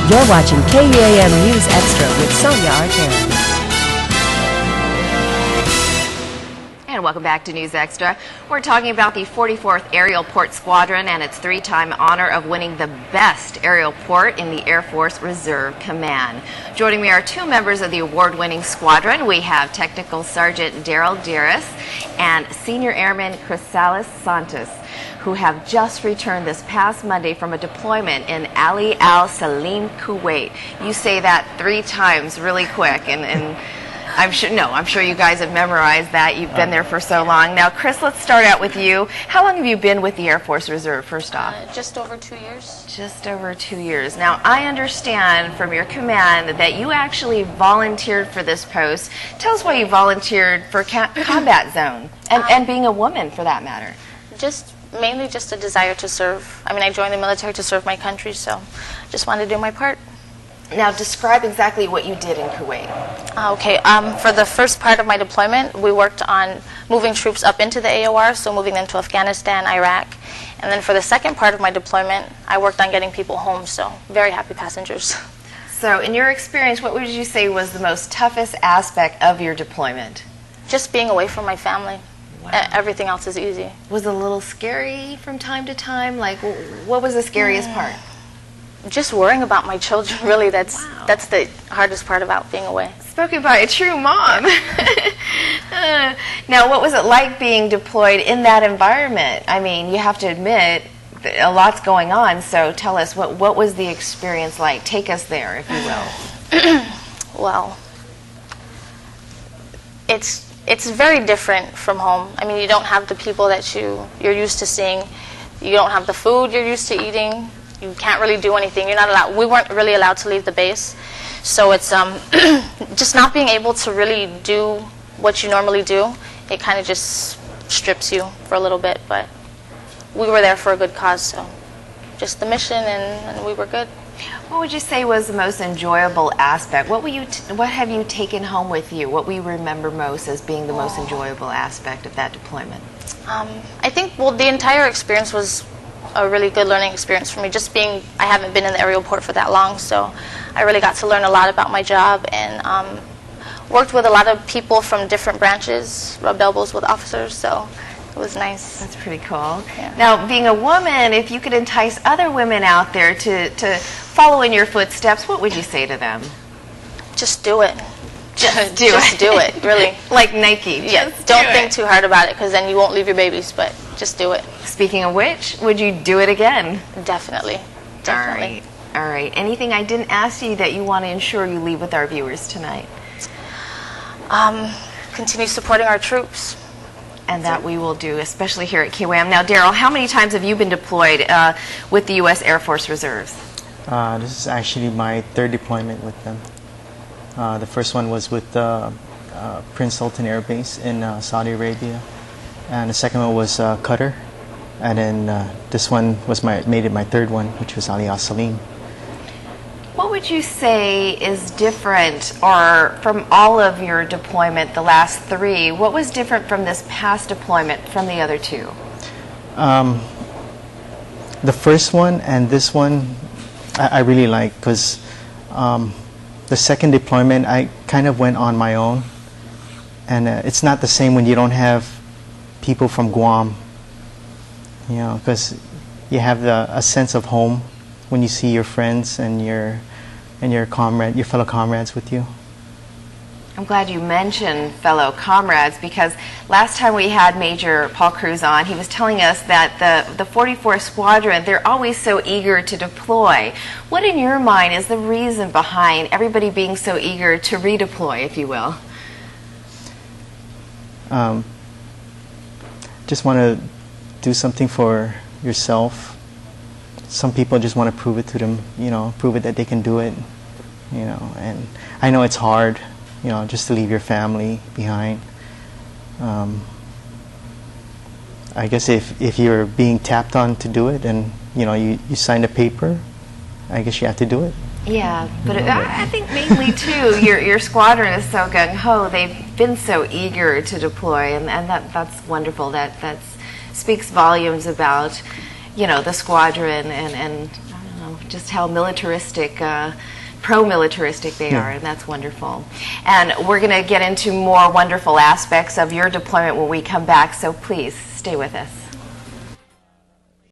You're watching KUAM News Extra with Sonia Artera. And welcome back to News Extra. We're talking about the 44th Aerial Port Squadron and its three-time honor of winning the best aerial port in the Air Force Reserve Command. Joining me are two members of the award-winning squadron. We have Technical Sergeant Daryl Dearest and Senior Airman Chrysalis Santos, who have just returned this past Monday from a deployment in Ali Al Salim, Kuwait. You say that 3 times really quick, and I'm sure you guys have memorized that. You've been there for so long. Now, Chris, let's start out with you. How long have you been with the Air Force Reserve, first off? Just over 2 years. Just over 2 years. Now, I understand from your command that you actually volunteered for this post. Tell us why you volunteered for combat zone, and being a woman, for that matter. Mainly just a desire to serve. I mean, I joined the military to serve my country, so just wanted to do my part. Now, describe exactly what you did in Kuwait. Okay, for the first part of my deployment, we worked on moving troops up into the AOR, so moving them to Afghanistan, Iraq. And then for the second part of my deployment, I worked on getting people home, so very happy passengers. So, in your experience, what would you say was the most toughest aspect of your deployment? Just being away from my family. Wow. Everything else is easy. Was it a little scary from time to time? Like, what was the scariest part? Just worrying about my children, really. That's the hardest part about being away. Spoken by a true mom. Now, what was it like being deployed in that environment? I mean, you have to admit, a lot's going on, so tell us, what was the experience like? Take us there, if you will. Well, it's very different from home. I mean, you don't have the people that you're used to seeing. You don't have the food you're used to eating. You can't really do anything. You're not allowed. We weren't really allowed to leave the base, so it's just not being able to really do what you normally do. It kind of just strips you for a little bit, but we were there for a good cause, so just the mission, and we were good. What would you say was the most enjoyable aspect? What have you taken home with you? What will you remember most as being the most enjoyable aspect of that deployment? I think, the entire experience was a really good learning experience for me. I haven't been in the aerial port for that long, so I really got to learn a lot about my job, and worked with a lot of people from different branches, rubbed elbows with officers, so it was nice. That's pretty cool. Yeah. Now, being a woman, if you could entice other women out there to follow in your footsteps, what would you say to them? Just do it. Just do it, really. Like Nike. Yeah, don't think too hard about it, because then you won't leave your babies, but just do it. Speaking of which, would you do it again? Definitely. All right. Anything I didn't ask you that you want to ensure you leave with our viewers tonight? Continue supporting our troops. And that we will do, especially here at KUAM. Now, Daryl, how many times have you been deployed with the U.S. Air Force Reserves? This is actually my 3rd deployment with them. The first one was with Prince Sultan Air Base in Saudi Arabia, and the second one was Qatar, and then this one was made it my 3rd one, which was Ali Al Salim. What would you say is different, or from all of your deployment, the last 3, what was different from this past deployment from the other 2? The first one and this one I really like, because the second deployment I kind of went on my own, and it's not the same when you don't have people from Guam, because you have a sense of home when you see your friends and your fellow comrades with you. I'm glad you mentioned fellow comrades, because last time we had Major Paul Cruz on, he was telling us that the 44th Squadron, they're always so eager to deploy. What in your mind is the reason behind everybody being so eager to redeploy, if you will? Just want to do something for yourself. Some people just want to prove it to them, prove it that they can do it, and I know it's hard, just to leave your family behind. I guess if you're being tapped on to do it, and you sign a paper, I guess you have to do it. Yeah, but I think mainly too, your squadron is so gung-ho. They've been so eager to deploy, and that's wonderful. That speaks volumes about the squadron and I don't know, just how militaristic, pro-militaristic they Yeah. are, and that's wonderful. And we're going to get into more wonderful aspects of your deployment when we come back, so please stay with us.